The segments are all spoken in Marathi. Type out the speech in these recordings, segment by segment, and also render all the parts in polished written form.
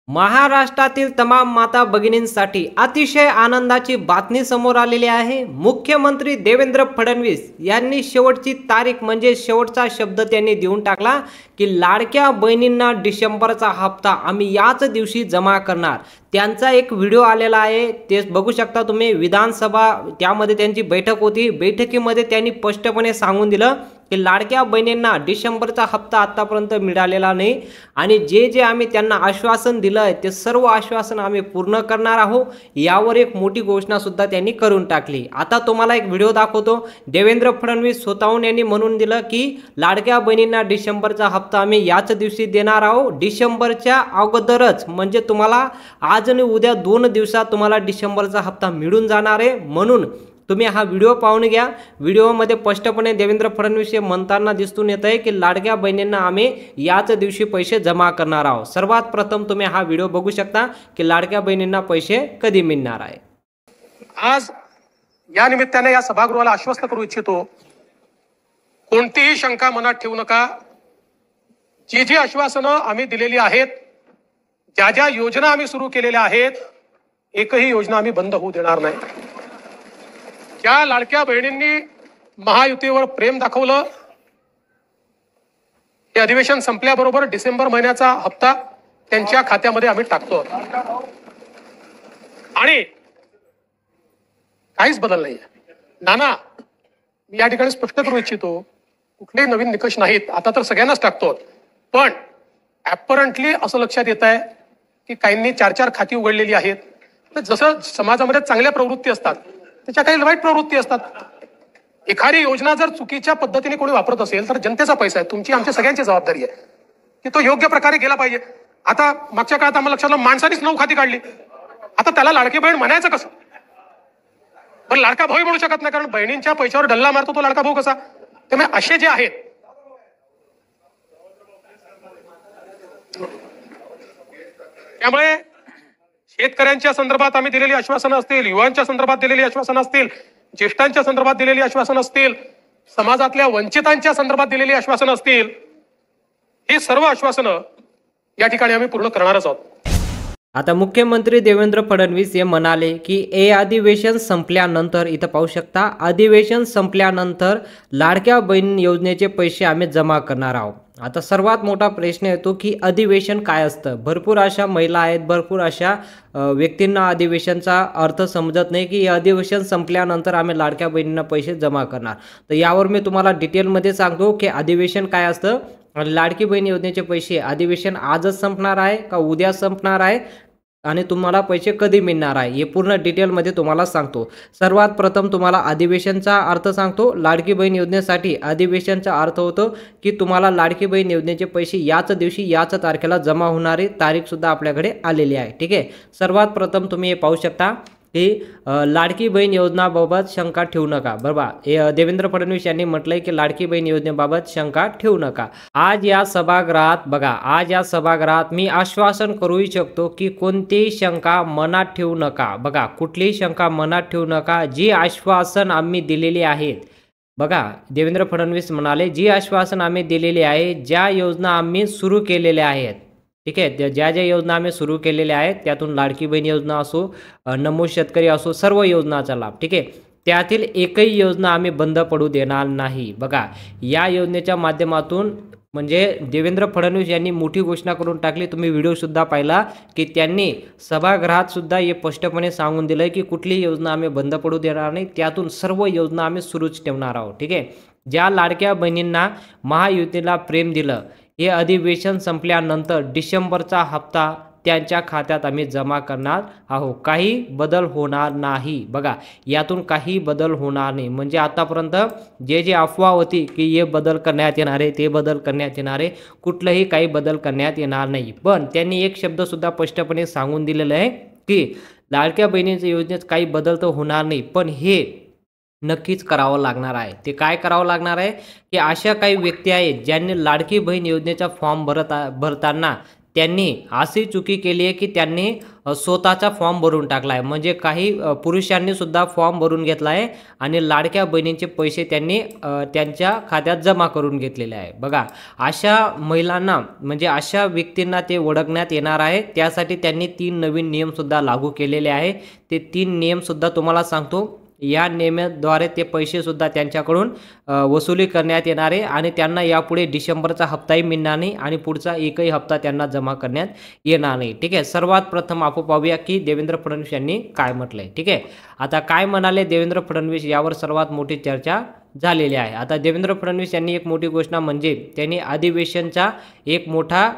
महाराष्ट्रातील तमाम माता भगिनींसाठी अतिशय आनंदाची बातमी समोर आलेली आहे। मुख्यमंत्री देवेंद्र फडणवीस यांनी शेवटची तारीख म्हणजे शेवटचा शब्द त्यांनी देऊन टाकला की लाडक्या बहिणींना डिसेंबरचा हप्ता आम्ही याच दिवशी जमा करणार। त्यांचा एक व्हिडिओ आलेला आहे, ते बघू शकता तुम्ही। विधानसभा त्यामध्ये त्यांची बैठक होती। बैठकीमध्ये त्यांनी स्पष्टपणे सांगून दिलं की लाडक्या बहिणींना डिसेंबरचा हप्ता आतापर्यंत मिळालेला नाही आणि जे जे आम्ही त्यांना आश्वासन दिलं आहे ते सर्व आश्वासन आम्ही पूर्ण करणार आहोत। यावर एक मोठी घोषणा सुद्धा त्यांनी करून टाकली। आता तुम्हाला एक व्हिडिओ दाखवतो। देवेंद्र फडणवीस स्वतःहून यांनी म्हणून दिलं की लाडक्या बहिणींना डिसेंबरचा हप्ता आम्ही याच दिवशी देणार आहोत। डिसेंबरच्या अगोदरच म्हणजे तुम्हाला आज आणि उद्या 2 दिवसात तुम्हाला डिसेंबरचा हप्ता मिळून जाणार आहे। म्हणून तुम्ही हा व्हिडिओ पाहून घ्या। व्हिडिओमध्ये स्पष्टपणे देवेंद्र फडणवीस हे म्हणताना दिसून येत आहे की लाडक्या बहिणींना आम्ही याच दिवशी पैसे जमा करणार आहोत। सर्वात प्रथम तुम्ही हा व्हिडिओ बघू शकता की लाडक्या बहिणींना पैसे कधी मिळणार आहे। आज या निमित्ताने या सभागृहाला आश्वस्त करू इच्छितो, कोणतीही शंका मनात ठेवू नका। जी जी आश्वासनं आम्ही दिलेली आहेत, ज्या ज्या योजना आम्ही सुरू केलेल्या आहेत, एकही योजना आम्ही बंद होऊ देणार नाही। ज्या लाडक्या बहिणींनी महायुतीवर प्रेम दाखवलं, हे अधिवेशन संपल्याबरोबर डिसेंबर महिन्याचा हप्ता त्यांच्या खात्यामध्ये आम्ही टाकतो आणि काहीच बदल नाही। नाना, मी या ठिकाणी स्पष्ट करू इच्छितो, कुठलेही नवीन निकष नाहीत। आता तर सगळ्यांनाच टाकतो, पण ऍपरंटली असं लक्षात येत आहे की काहींनी 4-4 खाती उघडलेली आहेत। जसं समाजामध्ये चांगल्या प्रवृत्ती असतात, त्याच्या काही वाईट प्रवृत्ती असतात। एखादी योजना जर चुकीच्या पद्धतीने कोणी वापरत असेल तर जनतेचा पैसा आहे, तुमची आमच्या सगळ्यांची जबाबदारी आहे की तो योग्य प्रकारे गेला पाहिजे। आता मागच्या काळात आम्हाला लक्षात आलं, माणसानेच 9 खाती काढली, आता त्याला लाडकी बहीण म्हणायचं कसं? पण लाडका भाऊ म्हणू शकत नाही, कारण बहिणींच्या पैशावर डल्ला मारतो तो लाडका भाऊ कसा? त्यामुळे असे जे आहेत त्यामुळे शेतकऱ्यांच्या संदर्भात आम्ही दिलेली आश्वासनं असतील, युवांच्या संदर्भात दिलेली आश्वासनं असतील, ज्येष्ठांच्या संदर्भात दिलेली आश्वासनं असतील, समाजातल्या वंचितांच्या संदर्भात दिलेली आश्वासनं असतील, ही सर्व आश्वासनं या ठिकाणी आम्ही पूर्ण करणारच आहोत। आता मुख्यमंत्री देवेंद्र फडणवीस हे म्हणाले की हे अधिवेशन संपल्यानंतर, इथं पाहू शकता, अधिवेशन संपल्यानंतर लाडक्या बहीण योजनेचे पैसे आम्ही जमा करणार आहोत। आता सर्वात मोठा प्रश्न येतो की अधिवेशन काय असतं। भरपूर अशा महिला आहेत, भरपूर अशा व्यक्तींना अधिवेशनचा अर्थ समजत नाही की अधिवेशन संपल्यानंतर आम्ही लाडक्या बहिणींना पैसे जमा करणार। तर यावर मी तुम्हाला डिटेलमध्ये सांगतो की अधिवेशन काय असतं आणि लाडकी बहीण योजनेचे पैसे अधिवेशन आजच संपणार आहे का उद्या संपणार आहे आणि तुम्हाला पैसे कधी मिळणार आहे हे पूर्ण डिटेलमध्ये तुम्हाला सांगतो। सर्वात प्रथम तुम्हाला अधिवेशनचा अर्थ सांगतो। लाडकी बहीण योजनेसाठी अधिवेशनचा अर्थ होतो की तुम्हाला लाडकी बहीण योजनेचे पैसे याच दिवशी याच तारखेला जमा होणारी तारीख सुद्धा आपल्याकडे आलेली आहे। ठीक आहे, सर्वात प्रथम तुम्ही हे पाहू शकता की लाडकी बहीण योजनाबाबत शंका ठेवू नका। बरोबर, देवेंद्र फडणवीस यांनी म्हटलंय की लाडकी बहीण योजनेबाबत शंका ठेवू नका। आज या सभागृहात बघा, आज या सभागृहात मी आश्वासन करू शकतो की कोणतीही शंका मनात ठेवू नका। बघा, कुठलीही शंका मनात ठेवू नका। जी आश्वासन आम्ही दिलेली आहेत, बघा, देवेंद्र फडणवीस म्हणाले जी आश्वासन आम्ही दिलेली आहे, ज्या योजना आम्ही सुरू केलेल्या आहेत, ठीक आहे, ज्या ज्या योजना आम्ही सुरू केलेल्या आहेत त्यातून लाडकी बहीण योजना असो, नमो शेतकरी असो, सर्व योजनाचा लाभ, ठीक आहे, त्यातील एकही योजना आम्ही बंद पडू देणार नाही। बघा, या योजनेच्या माध्यमातून म्हणजे देवेंद्र फडणवीस यांनी मोठी घोषणा करून टाकली। तुम्ही व्हिडिओ सुद्धा पाहिला की त्यांनी सभागृहात सुद्धा हे स्पष्टपणे सांगून दिलं की कुठलीही योजना आम्ही बंद पडू देणार नाही, त्यातून सर्व योजना आम्ही सुरूच ठेवणार आहोत। ठीक आहे, ज्या लाडक्या बहिणींना महायुतीला प्रेम दिलं, हे अधिवेशन संपल्यानंतर डिसेंबरचा हप्ता त्यांच्या खात्यात आम्ही जमा करणार आहोत। काही बदल होणार नाही। बघा, यातून काही बदल होणार नाही। म्हणजे आतापर्यंत जे जे अफवा होती की हे बदल करण्यात येणार आहे, ते बदल करण्यात येणार आहे, कुठलंही काही बदल करण्यात येणार नाही। पण त्यांनी एक शब्द सुद्धा स्पष्टपणे सांगून दिलेलं आहे की लाडक्या बहिणीच्या योजनेत काही बदल तर होणार नाही, पण हे नक्कीच करावं लागणार आहे। ते काय करावं लागणार आहे की अशा काही व्यक्ती आहेत ज्यांनी लाडकी बहीण योजनेचा फॉर्म भरताना त्यांनी अशी चुकी केली आहे की त्यांनी स्वतःचा फॉर्म भरून टाकला आहे. म्हणजे काही पुरुषांनी सुद्धा फॉर्म भरून घेतला आहे आणि लाडक्या बहिणींचे पैसे त्यांनी त्यांच्या खात्यात जमा करून घेतलेले आहे. बघा, अशा महिलांना म्हणजे अशा व्यक्तींना ते ओळखण्यात येणार आहे. त्यासाठी त्यांनी 3 नवीन नियमसुद्धा लागू केलेले आहे. ते 3 नियमसुद्धा तुम्हाला सांगतो. या नियमाद्वारे ते पैसेसुद्धा त्यांच्याकडून वसुली करण्यात येणार आहे आणि त्यांना यापुढे डिसेंबरचा हप्ताही मिळणार नाही आणि पुढचा एकही हप्ता त्यांना जमा करण्यात येणार नाही. ठीक आहे. सर्वात प्रथम आपण पाहूया की देवेंद्र फडणवीस यांनी काय म्हटलंय. ठीक आहे. आता काय म्हणाले देवेंद्र फडणवीस यावर सर्वात मोठी चर्चा झालेली आहे. आता देवेंद्र फडणवीस यांनी एक मोठी घोषणा म्हणजे त्यांनी अधिवेशनचा एक मोठा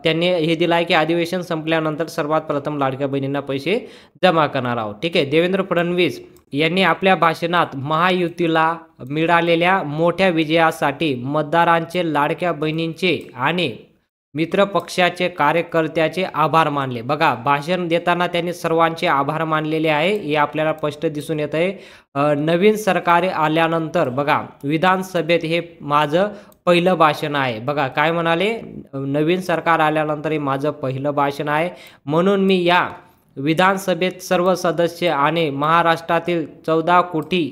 त्यांनी हे दिला आहे की अधिवेशन संपल्यानंतर सर्वात प्रथम लाडक्या बहिणींना पैसे जमा करणार आहोत. ठीक आहे. देवेंद्र फडणवीस यांनी आपल्या भाषणात महायुतीला मिळालेल्या मोठ्या विजयासाठी मतदारांचे, लाडक्या बहिणींचे आणि मित्र पक्षाचे कार्यकर्त्याचे आभार मानले. बघा, भाषण देताना त्यांनी सर्वांचे आभार मानलेले आहे. हे आपल्याला स्पष्ट दिसून येत आहे. नवीन सरकार आल्यानंतर बघा, विधानसभेत हे माझं पहिलं भाषण आहे. बघा काय म्हणाले, नवीन सरकार आल्यानंतर हे माझं पहिलं भाषण आहे, म्हणून मी या विधानसभेत सर्व सदस्य आणि महाराष्ट्रातील 14 कोटी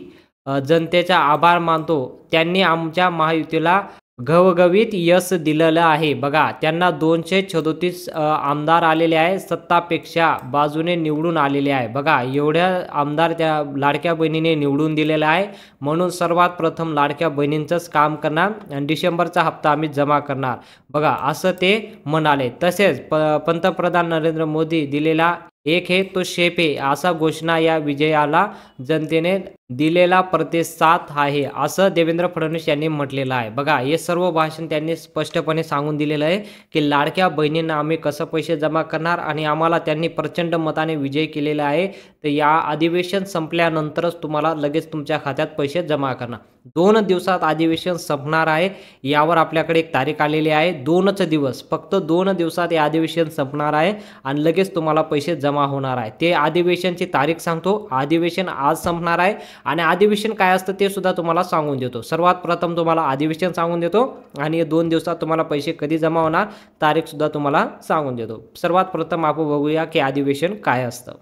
जनतेचा आभार मानतो. त्यांनी आमच्या महायुतीला घवघवीत यश दिलेलं आहे. बघा, त्यांना 237 आमदार आलेले आहे. सत्तापेक्षा बाजूने निवडून आलेले आहे. बघा, एवढ्या आमदार त्या लाडक्या बहिणीने निवडून दिलेला आहे. म्हणून सर्वात प्रथम लाडक्या बहिणींचंच काम करणार आणि डिसेंबरचा हप्ता आम्ही जमा करणार. बघा, असं ते म्हणाले. तसेच पंतप्रधान नरेंद्र मोदी दिलेला एक है तो शेप है असा घोषणा या विजयाला जनतेने दिलेला प्रतिसाद आहे, असं देवेंद्र फडणवीस यांनी म्हटलेलं आहे. बघा, हे सर्व भाषण त्यांनी स्पष्टपणे सांगून दिलेलं आहे की लाडक्या बहिणींना आम्ही कसं पैसे जमा करणार आणि आम्हाला त्यांनी प्रचंड मताने विजय केलेला आहे. तर या अधिवेशन संपल्यानंतरच तुम्हाला लगेच तुमच्या खात्यात पैसे जमा करणार. 2 दिवसात अधिवेशन संपणार आहे. यावर आपल्याकडे एक तारीख आलेली आहे. 2च दिवस, फक्त 2 दिवसात हे अधिवेशन संपणार आहे आणि लगेच तुम्हाला पैसे जमा होणार आहे. ते अधिवेशनची तारीख सांगतो. अधिवेशन आज संपणार आहे आणि अधिवेशन काय असतं ते सुद्धा तुम्हाला सांगून देतो. सर्वात प्रथम तुम्हाला अधिवेशन सांगून देतो आणि 2 दिवसात तुम्हाला पैसे कधी जमा होणार तारीख सुद्धा तुम्हाला सांगून देतो. सर्वात प्रथम आपण बघूया की अधिवेशन काय असतं.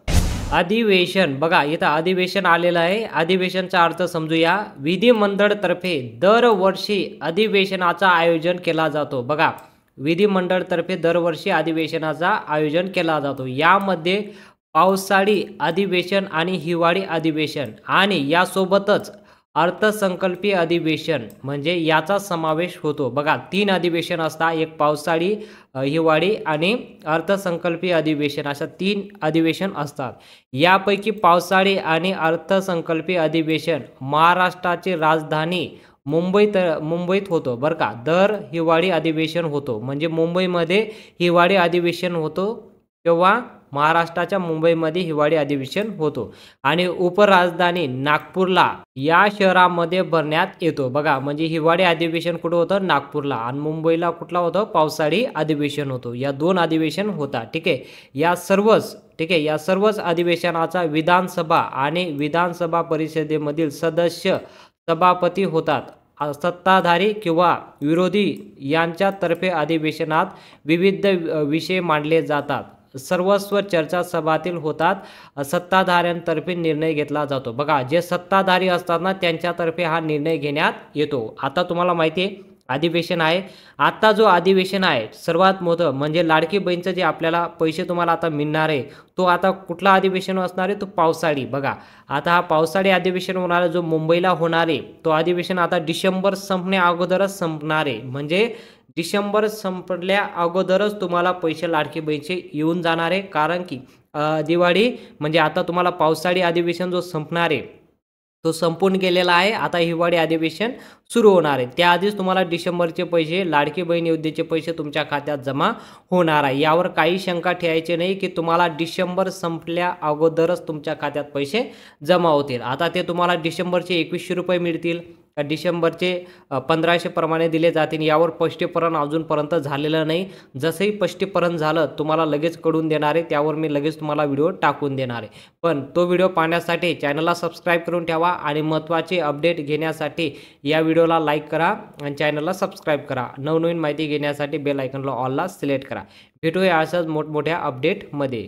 अधिवेशन, बघा इथं अधिवेशन आलेलं आहे. अधिवेशनचा अर्थ समजूया. विधिमंडळतर्फे दरवर्षी अधिवेशनाचा आयोजन केला जातो. बघा, विधिमंडळतर्फे दरवर्षी अधिवेशनाचा आयोजन केला जातो. यामध्ये पावसाळी अधिवेशन आणि हिवाळी अधिवेशन आणि यासोबतच अर्थसंकल्पीय अधिवेशन म्हणजे याचा समावेश होतो. बघा, 3 अधिवेशन असतात. एक पावसाळी, हिवाळी आणि अर्थसंकल्पीय अधिवेशन, अशा 3 अधिवेशन असतात. यापैकी पावसाळी आणि अर्थसंकल्पीय अधिवेशन महाराष्ट्राची राजधानी मुंबईत होतो बरं का. दर हिवाळी अधिवेशन होतो म्हणजे मुंबईमध्ये हिवाळी अधिवेशन होतो, तेव्हा महाराष्ट्राच्या मुंबईमध्ये हिवाळी अधिवेशन होतो आणि उपराजधानी नागपूरला या शहरामध्ये भरण्यात येतो. बघा, म्हणजे हिवाळी अधिवेशन कुठं होतं, नागपूरला, आणि मुंबईला कुठला होतं, पावसाळी अधिवेशन होतो. या 2 अधिवेशन होतात. ठीक आहे. या सर्वच अधिवेशनाचा विधानसभा आणि विधानसभा परिषदेमधील सदस्य सभापती होतात. सत्ताधारी किंवा विरोधी यांच्यातर्फे अधिवेशनात विविध विषय मांडले जातात. सर्वस्व चर्चा सभातील होतात. सत्ताधाऱ्यांतर्फे निर्णय घेतला जातो. बघा, जे सत्ताधारी असतात ना त्यांच्यातर्फे हा निर्णय घेण्यात येतो. आता तुम्हाला माहिती आहे अधिवेशन आहे. आता जो अधिवेशन आहे सर्वात मोठं म्हणजे लाडकी बहीणचं जे आपल्याला पैसे तुम्हाला आता मिळणार आहे, तो आता कुठला अधिवेशन असणार आहे, तो पावसाळी. बघा, आता हा पावसाळी अधिवेशन होणार आहे जो मुंबईला होणार आहे. तो अधिवेशन आता डिसेंबर संपण्या अगोदरच संपणार आहे. म्हणजे डिसेंबर संपल्या अगोदरच तुम्हाला पैसे लाडकी बहीणचे येऊन जाणार आहे. कारण की दिवाळी म्हणजे आता तुम्हाला पावसाळी अधिवेशन जो संपणार आहे तो संपून गेलेला आहे. आता हिवाळी अधिवेशन सुरू होणार आहे. त्याआधीच तुम्हाला डिसेंबरचे पैसे, लाडकी बहीण योजनेचे पैसे तुमच्या खात्यात जमा होणार आहे. यावर काही शंका ठेवायची नाही की तुम्हाला डिसेंबर संपल्या अगोदरच तुमच्या खात्यात पैसे जमा होतील. आता ते तुम्हाला डिसेंबरचे 2100 रुपये मिळतील डिसेंबरचे 1500 प्रमाणे दिले जातील यावर स्पष्टीकरण अजूनपर्यंत झालेलं नाही. जसंही स्पष्टीकरण झालं तुम्हाला लगेच कळून देणार आहे, त्यावर मी लगेच तुम्हाला व्हिडिओ टाकून देणार आहे. पण तो व्हिडिओ पाहण्यासाठी चॅनलला सबस्क्राईब करून ठेवा आणि महत्त्वाचे अपडेट घेण्यासाठी या व्हिडिओला लाईक करा आणि चॅनलला सबस्क्राईब करा. नवनवीन माहिती घेण्यासाठी बेल आयकॉनला ऑलला सिलेक्ट करा. भेटूया अशाच मोठमोठ्या अपडेटमध्ये.